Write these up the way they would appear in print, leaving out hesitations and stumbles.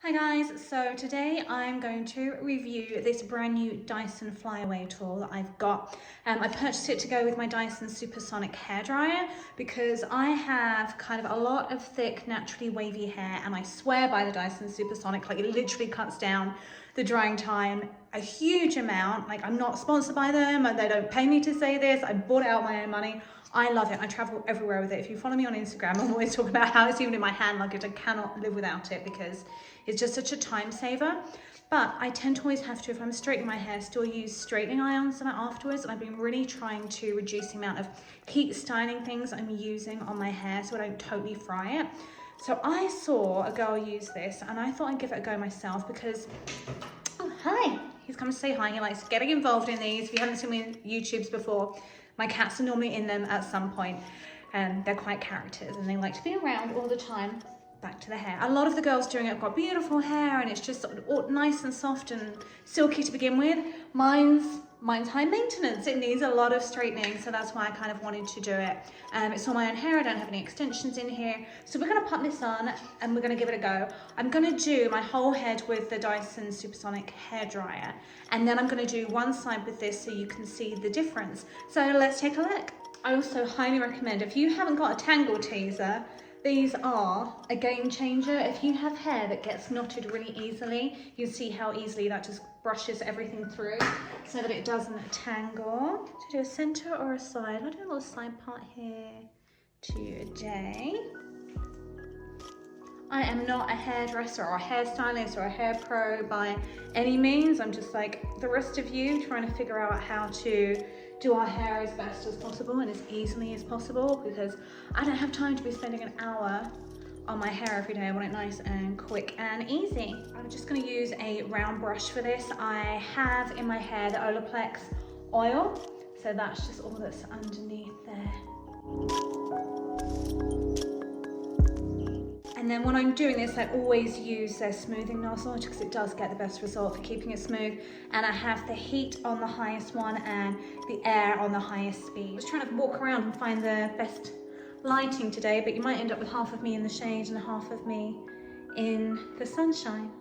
Hi guys, so today I'm going to review this brand new Dyson Flyaway tool that I've got. I purchased it to go with my Dyson Supersonic hairdryer because I have kind of a lot of thick, naturally wavy hair, and I swear by the Dyson Supersonic, like it literally cuts down the drying time a huge amount. Like, I'm not sponsored by them and they don't pay me to say this. I bought it out my own money. I love it. I travel everywhere with it. If you follow me on Instagram, I'm always talking about how it's even in my hand luggage. I cannot live without it because it's just such a time saver. But I tend to always have to, if I'm straightening my hair, still use straightening irons afterwards. And I've been really trying to reduce the amount of heat styling things I'm using on my hair so I don't totally fry it. So I saw a girl use this and I thought I'd give it a go myself because, oh, hi, he's come to say hi. He likes getting involved in these. If you haven't seen me on YouTubes before, my cats are normally in them at some point. They're quite characters and they like to be around all the time. Back to the hair. A lot of the girls doing it have got beautiful hair and it's just sort of nice and soft and silky to begin with. Mine's high maintenance. It needs a lot of straightening, so that's why I kind of wanted to do it. It's all my own hair. I don't have any extensions in here. So we're going to pop this on and we're going to give it a go. I'm going to do my whole head with the Dyson Supersonic hairdryer, and then I'm going to do one side with this so you can see the difference. So let's take a look. I also highly recommend, if you haven't got a tangle teaser, these are a game changer. If you have hair that gets knotted really easily, you see how easily that just brushes everything through so that it doesn't tangle. To do a center or a side, I'll do a little side part here today. I am not a hairdresser or a hairstylist or a hair pro by any means. I'm just like the rest of you, trying to figure out how to do our hair as best as possible and as easily as possible, because I don't have time to be spending an hour on my hair every day. I want it nice and quick and easy. I'm just going to use a round brush for this. I have in my hair the Olaplex oil, so that's just all that's underneath there. And then when I'm doing this, I always use their smoothing nozzle because it does get the best result for keeping it smooth. And I have the heat on the highest one and the air on the highest speed. I was trying to walk around and find the best lighting today, but you might end up with half of me in the shade and half of me in the sunshine.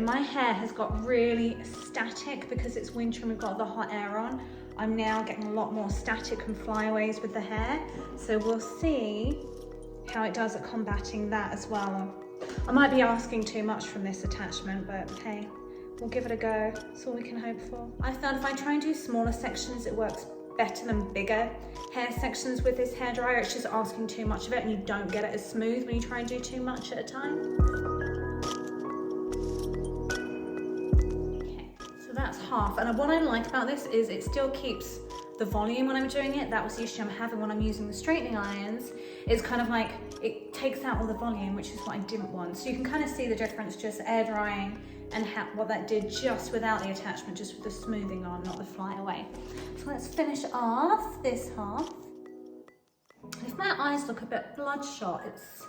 My hair has got really static because it's winter and we've got the hot air on. I'm now getting a lot more static and flyaways with the hair, so we'll see how it does at combating that as well. I might be asking too much from this attachment, but hey, we'll give it a go. That's all we can hope for. I found if I try and do smaller sections, it works better than bigger hair sections with this hairdryer. It's just asking too much of it and you don't get it as smooth when you try and do too much at a time. That's half, and what I like about this is it still keeps the volume when I'm doing it. That was the issue I'm having when I'm using the straightening irons. It's kind of like it takes out all the volume, which is what I didn't want. So you can kind of see the difference just air drying and what that did just without the attachment, just with the smoothing on, not the flyaway. So let's finish off this half. If my eyes look a bit bloodshot, it's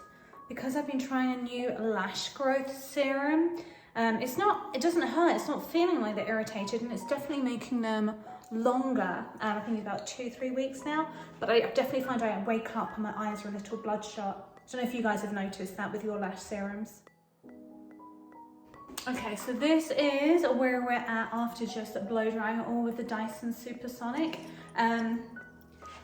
because I've been trying a new lash growth serum. It doesn't hurt, it's not feeling like they're irritated, and it's definitely making them longer. I think it's about 2-3 weeks now, but I definitely find I wake up and my eyes are a little bloodshot. I don't know if you guys have noticed that with your lash serums. Okay, so this is where we're at after just blow drying it all with the Dyson Supersonic.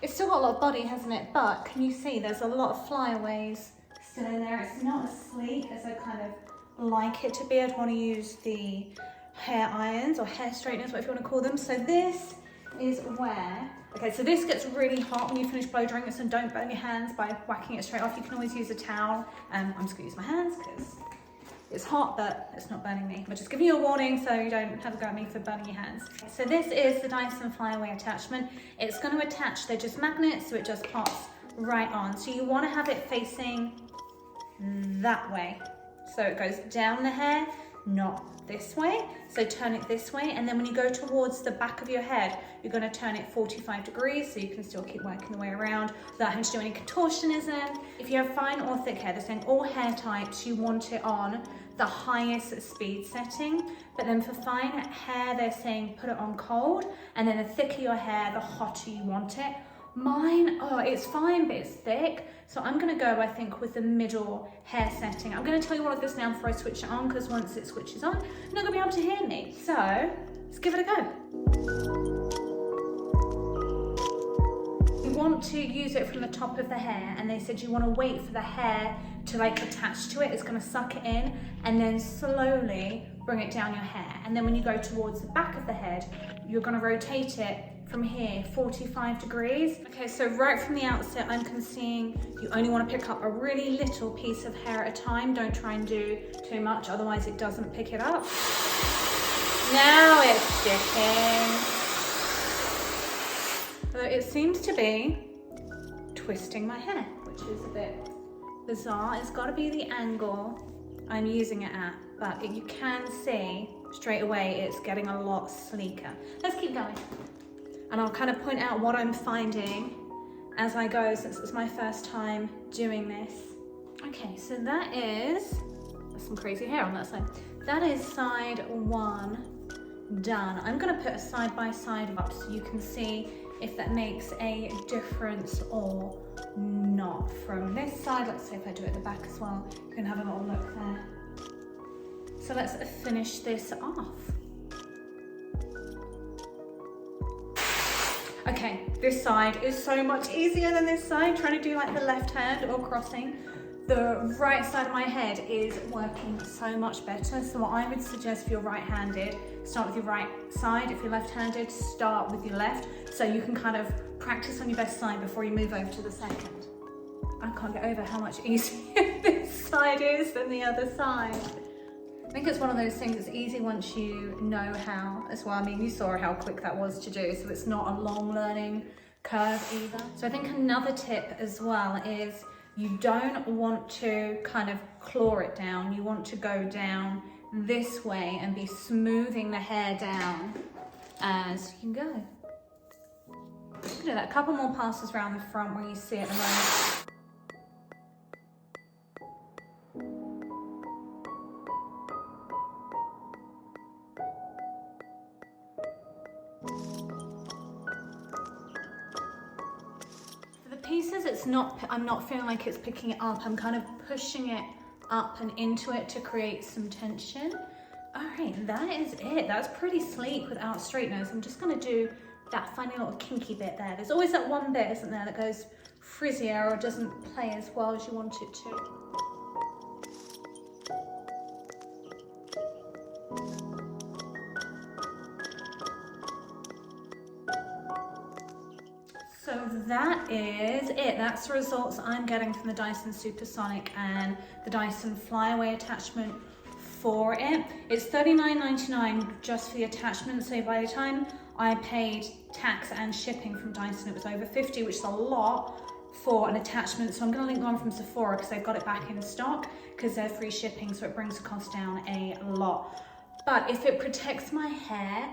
It's still got a lot of body, hasn't it? But can you see there's a lot of flyaways still in there? It's not as sleek as I kind of like it to be. I'd want to use the hair irons or hair straighteners, whatever you want to call them. So this is where, okay, so this gets really hot when you finish blow drying it, so don't burn your hands by whacking it straight off. You can always use a towel. I'm just gonna use my hands because it's hot, but it's not burning me. I'm just giving you a warning so you don't have a go at me for burning your hands. So this is the Dyson Flyaway attachment. It's going to attach, they're just magnets, so it just pops right on. So you want to have it facing that way. So it goes down the hair, not this way. So turn it this way, and then when you go towards the back of your head, you're going to turn it 45 degrees so you can still keep working the way around without having to do any contortionism. If you have fine or thick hair, they're saying all hair types, you want it on the highest speed setting, but then for fine hair, they're saying put it on cold, and then the thicker your hair, the hotter you want it. Mine, oh, it's fine, but it's thick. So I'm gonna go, I think, with the middle hair setting. I'm gonna tell you all of this now before I switch it on, because once it switches on, you're not gonna be able to hear me. So let's give it a go. You want to use it from the top of the hair, and they said you want to wait for the hair to like attach to it. It's going to suck it in and then slowly bring it down your hair. And then when you go towards the back of the head, you're going to rotate it from here 45 degrees. Okay, so right from the outset, I'm seeing you only want to pick up a really little piece of hair at a time. Don't try and do too much, otherwise it doesn't pick it up. Now it's sticking. So it seems to be twisting my hair, which is a bit bizarre. It's got to be the angle I'm using it at, but you can see straight away it's getting a lot sleeker. Let's keep going. And I'll kind of point out what I'm finding as I go, since it's my first time doing this. Okay, so there's some crazy hair on that side. That is side one done. I'm going to put a side by side up so you can see if that makes a difference or not. From this side, let's see if I do it at the back as well. You can have a little look there. So let's finish this off. Okay, this side is so much easier than this side. Trying to do like the left hand or crossing. The right side of my head is working so much better. So what I would suggest if you're right-handed, start with your right side. If you're left-handed, start with your left. So you can kind of practice on your best side before you move over to the second. I can't get over how much easier this side is than the other side. I think it's one of those things that's easy once you know how as well. I mean, you saw how quick that was to do, so it's not a long learning curve either. So I think another tip as well is you don't want to kind of claw it down. You want to go down this way and be smoothing the hair down as you go. Do that. A couple more passes around the front where you see it at the moment. Pieces, I'm not feeling like it's picking it up. I'm kind of pushing it up and into it to create some tension. All right, that is it. That's pretty sleek without straighteners. I'm just gonna do that funny little kinky bit there. There's always that one bit, isn't there, that goes frizzier or doesn't play as well as you want it to. So that is it. That's the results I'm getting from the Dyson Supersonic and the Dyson Flyaway attachment for it. It's $39.99 just for the attachment. So by the time I paid tax and shipping from Dyson, it was over $50, which is a lot for an attachment. So I'm going to link one from Sephora because they've got it back in stock because they're free shipping. So it brings the cost down a lot. But if it protects my hair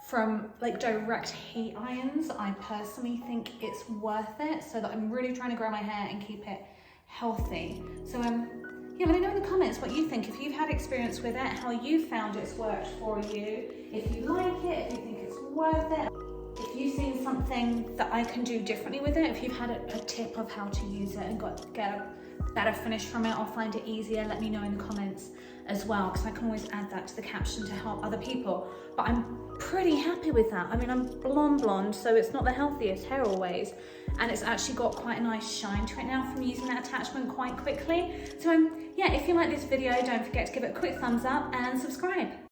from like direct heat irons, I personally think it's worth it, so that I'm really trying to grow my hair and keep it healthy. So yeah, let me know in the comments what you think, if you've had experience with it, how you found it's worked for you, if you like it, if you think it's worth it, if you've seen something that I can do differently with it, if you've had a tip of how to use it and get a better finish from it or find it easier, let me know in the comments as well, because I can always add that to the caption to help other people. But I'm pretty happy with that. I mean, I'm blonde, so it's not the healthiest hair always, and it's actually got quite a nice shine to it now from using that attachment quite quickly. So yeah, if you like this video, don't forget to give it a quick thumbs up and subscribe.